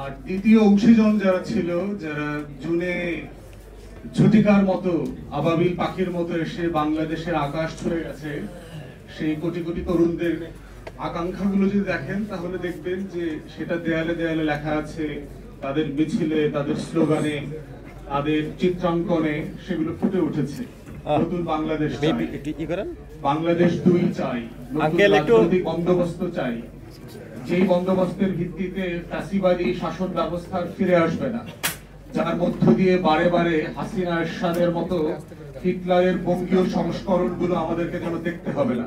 আর দ্বিতীয় অংশীজন যারা ছিল, যারা জুনে ঝটিকার মতো আবাবিল পাখির মতো এসে বাংলাদেশের আকাশ ছুঁয়ে গেছে, সেই কোটি কোটি তরুণদের আকাঙ্ক্ষাগুলো যদি দেখেন তাহলে দেখবেন যে সেটা দেয়ালে দেয়ালে লেখা আছে, তাদের মিছিলে, তাদের স্লোগানে, তাদের চিত্রাঙ্কনে সেগুলো ফুটে উঠেছে। নতুন বাংলাদেশ চাই, বাংলাদেশ 2 চাই, নতুন রাজনৈতিক বন্দোবস্ত চাই, যেই বন্দোবস্তের ভিত্তিতে ফ্যাসিবাদী শাসন ব্যবস্থা ফিরে আসবে না, যার মধ্য দিয়ে বারে বারে হাসিনা এরশাদের মতো হিটলারের বঙ্গীয় সংস্করণগুলো আমাদেরকে যেন দেখতে হবে না,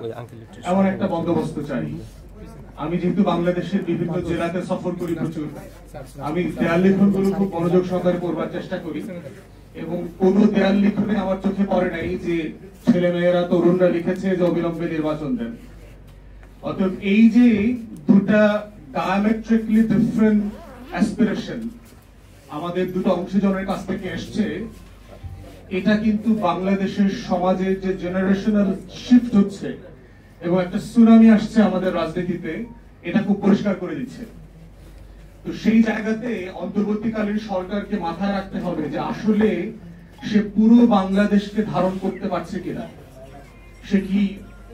এমন একটা বন্দোবস্ত চাই। আমি যেহেতু বাংলাদেশের বিভিন্ন জেলাতে সফর করি প্রচুর, আমি দেয়াল লিখনগুলো খুব মনোযোগ সহকারে করবার চেষ্টা করি, এবং কোন দেয়াল লিখনে আমার চোখে পড়ে নাই যে ছেলে মেয়েরা তরুণরা লিখেছে যে অবিলম্বে নির্বাচন দেন। অতএব এই যে দুটা ডায়ামেট্রিকলি ডিফারেন্ট অ্যাসপিরেশন আমাদের দুটো অংশীজনের কাছ থেকে এসছে, এটা কিন্তু বাংলাদেশের সমাজের যে জেনারেশনাল শিফট হচ্ছে এবং একটা সুনামি আসছে আমাদের রাজনীতিতে, এটা খুব পরিষ্কার করে দিচ্ছে। তো সেই জায়গাতে অন্তর্বর্তীকালীন সরকারকে মাথায় রাখতে হবে যে আসলে সে পুরো বাংলাদেশকে ধারণ করতে পারছে কিনা। সে কি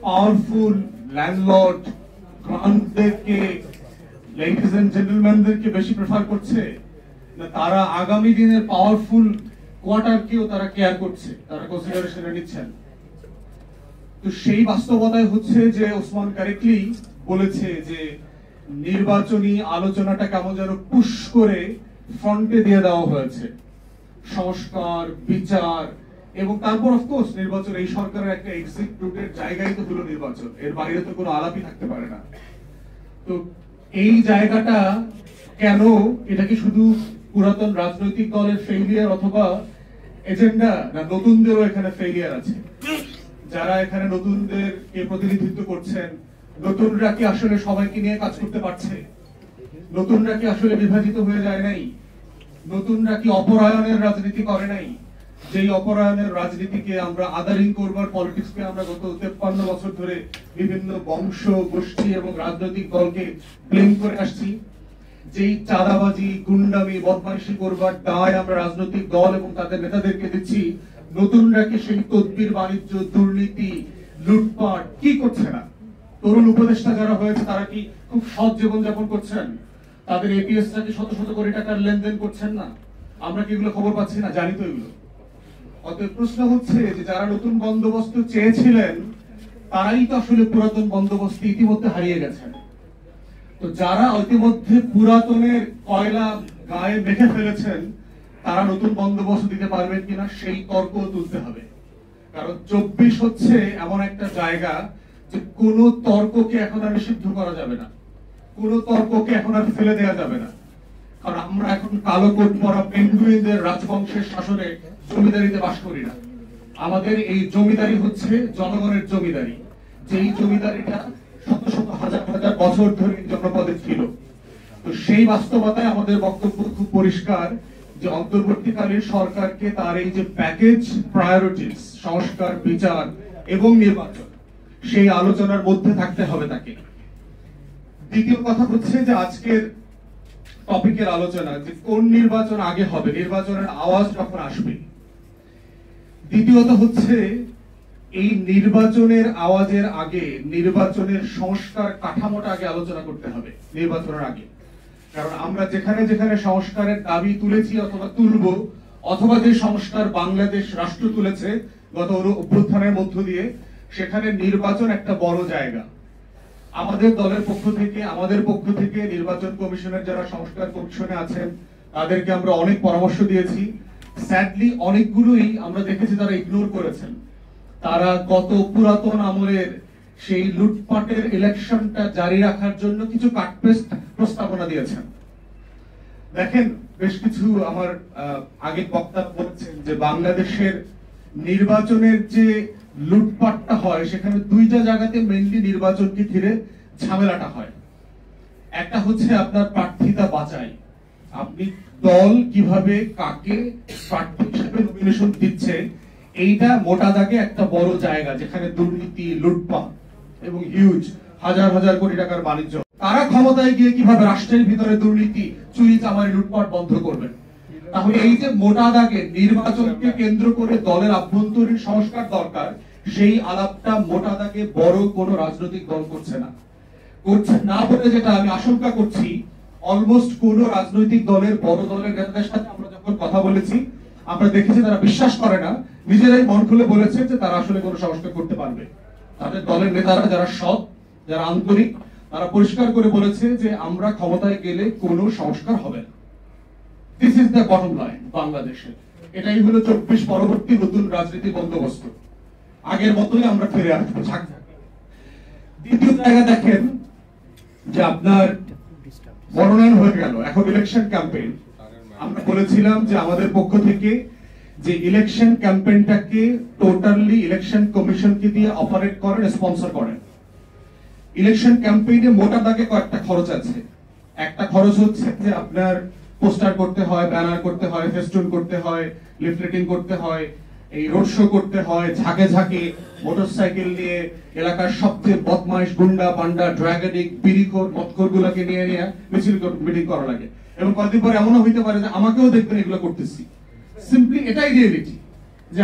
পাওয়ারফুল ল্যান্ডলর্ড গ্রান্টদেরকে, লেডিজ এন্ড জেন্টলম্যানদেরকে বেশি প্রেফার করছে, না তারা আগামী দিনের পাওয়ারফুল কোয়ার্টারকেও তারা কেয়ার করছে, তারা কনসিডারেশনে নিচ্ছেন। তো সেই বাস্তবতায় হচ্ছে যে ওসমান কারেক্টলি বলেছে যে নির্বাচনী আলোচনাটা কেমন যেন পুশ করে ফ্রন্টে দিয়ে দেওয়া হয়েছে, সংস্কার, বিচার, এবং তারপর অফকোর্স নির্বাচন এই সরকারের একটা এক্সিট রুটের জায়গায় তো হলো নির্বাচন, এর বাইরে তো কোনো আলাপই থাকতে পারে না। তো এই জায়গাটা কেন, এটা কি শুধু পুরাতন রাজনৈতিক দলের ফেইলিয়ার অথবা এজেন্ডা, না নতুনদেরও এখানে ফেইলিয়ার আছে? যারা এখানে নতুনদেরকে প্রতিনিধিত্ব করছেন, নতুনরা কি আসলে সবাইকে নিয়ে কাজ করতে পারছে? নতুনরা কি আসলে বিভাজিত হয়ে যায় নাই? নতুনরা কি অপরায়ণের রাজনীতি করে নাই? যেই অপরায়ণের রাজনীতিকে আমরা আদারিং করবার পলিটিক্সকে আমরা গত 53 বছর ধরে বিভিন্ন বংশ, গোষ্ঠী এবং রাজনৈতিক দলকে ব্লেম করে আসছি, যেই চাঁদাবাজি, গুন্ডামি, বদমাইশি করবার দায় আমরা রাজনৈতিক দল এবং তাদের নেতাদেরকে দিচ্ছি, নতুনরা কি সেই তদবির বাণিজ্য, দুর্নীতি, লুটপাট কি করছে না? তরুণ উপদেষ্টা যারা হয়েছে তারা কি খুব সৎ জীবনযাপন করছেন? তাদের এপিএসরা কি শত শত কোটি টাকার লেনদেন করছেন না? আমরা কি এগুলো খবর পাচ্ছি না? জানি তো এগুলো। অতএব প্রশ্ন হচ্ছে যে যারা নতুন বন্দোবস্ত চেয়েছিলেন তারাই তো আসলে পুরাতন বন্দোবস্ত ইতিমধ্যে হারিয়ে গেছেন। তো যারা ইতিমধ্যে পুরাতনের কয়লা গায়ে মেখে ফেলেছেন তারা নতুন বন্দোবস্ত দিতে পারবেন কিনা সেই তর্ক তুলতে হবে। কারণ 24 হচ্ছে এমন একটা জায়গা যে কোনো তর্ককে এখন আর নিষিদ্ধ করা যাবে না, কোনো তর্ককে এখন আর ফেলে দেওয়া যাবে না। কারণ আমরা এখন কালো কোট পরা পেঙ্গুইনদের রাজবংশের শাসনে জমিদারিতে বাস করি না। আমাদের এই জমিদারি হচ্ছে জনগণের জমিদারি, যেই জমিদারিটা শত শত হাজার হাজার বছর ধরে জনপদে ছিল। তো সেই বাস্তবতায় আমাদের বক্তব্য খুব পরিষ্কার যে অন্তর্বর্তীকালীন সরকারকে তার এই যে প্যাকেজ প্রায়োরিটিস, সংস্কার, বিচার এবং নির্বাচন, সেই আলোচনার মধ্যে থাকতে হবে তাকে। দ্বিতীয় কথা হচ্ছে যে আজকের টপিকের আলোচনা যে কোন নির্বাচন আগে হবে, নির্বাচনের আওয়াজ যখন আসবে। দ্বিতীয়ত হচ্ছে এই নির্বাচনের আওয়াজের আগে নির্বাচনের সংস্কার কাঠামোটা আগে আলোচনা করতে হবে নির্বাচনের আগে। কারণ আমরা যেখানে যেখানে সংস্কারের দাবি তুলেছি অথবা তুলব, অথবা যে সংস্কার বাংলাদেশ রাষ্ট্র তুলেছে গত অভ্যুত্থানের মধ্য দিয়ে, সেখানে নির্বাচন একটা বড় জায়গা। আমাদের দলের পক্ষ থেকে, আমাদের পক্ষ থেকে নির্বাচন কমিশনের যারা সংস্কার কমিশনে আছেন তাদেরকে আমরা অনেক পরামর্শ দিয়েছি। স্যাডলি অনেকগুলোই আমরা দেখেছি তারা ইগনোর করেছেন। তারা গত পুরাতন আমলের সেই লুটপাটের ইলেকশনটা জারি রাখার জন্য কিছু কাটপেস্ট প্রস্তাবনা দিয়েছেন। দেখেন, বেশ কিছু আমার আগে বক্তা বলছেন যে বাংলাদেশের নির্বাচনের যে লুটপাটটা হয় সেখানে দুইটা জায়গাতে মেইনলি নির্বাচনকে ঘিরে ঝামেলাটা হয়। একটা হচ্ছে আপনার প্রার্থিতা বাছাই, আপনি দল কিভাবে কাকে প্রার্থী হিসেবে নমিনেশন দিচ্ছে, এইটা মোটা দাগে একটা বড় জায়গা যেখানে দুর্নীতি, লুটপাট এবং হিউজ হাজার হাজার কোটি টাকার বাণিজ্য। তারা ক্ষমতায় গিয়ে কিভাবে রাষ্ট্রের ভিতরে দুর্নীতি, চুরি, চামারি, লুটপাট বন্ধ করবেন। তাহলে এই যে মোটা দাগে নির্বাচনকে কেন্দ্র করে দলের আভ্যন্তরীণ সংস্কার দরকার, সেই আলাপটা মোটা দাগে বড় কোনো রাজনৈতিক দল করছে না বলে যেটা আমি আশঙ্কা করছি, অলমোস্ট কোন রাজনৈতিক দলের বড় দলের নেতাদের সাথে আমরা যখন কথা বলেছি, আমরা দেখেছি তারা বিশ্বাস করে না, নিজেরাই মন খুলে বলেছে যে তারা আসলে কোনো সংস্কার করতে পারবে। তাদের দলের নেতারা যারা সৎ, যারা আন্তরিক, তারা পরিষ্কার করে বলেছে যে আমরা ক্ষমতায় গেলে কোনো সংস্কার হবে না। This is the bottom line বাংলাদেশে। এটাই হলো 24 পরবর্তী নতুন রাজনীতি বন্দোবস্ত। আগের মতোই আমরা ফিরে আসবো। দ্বিতীয় জায়গা দেখেন যে আপনার মনোনয়ন হয়ে গেল, এখন ইলেকশন ক্যাম্পেইন। আমরা বলেছিলাম যে আমাদের পক্ষ থেকে যে ইলেকশন ক্যাম্পেইনটাকে টোটালি ইলেকশন কমিশনকে দিয়ে অপারেট করেন, স্পন্সর করেন। ইলেকশন ক্যাম্পেইনে মোটা দাগে কয়েকটা খরচ আছে। একটা খরচ হচ্ছে যে আপনার পোস্টার করতে হয়, ব্যানার করতে হয়, ফেস্টুন করতে হয়, লিফলেটিং করতে হয়, এই রোড শো করতে হয়, ঝাঁকে ঝাঁকে মোটরসাইকেল নিয়ে এলাকার সবচেয়ে বদমাইশ, গুন্ডা, পান্ডা, ড্রাগ এডিক্ট, বিড়িখোর, মদখোর গুলাকে নিয়ে মিছিল মিটিং করা লাগে। এবং কয়েকদিন পরে এমনও হইতে পারে যে আমাকেও দেখবেন এগুলো করতেছি। সিম্পলি এটাই রিয়েলিটি যে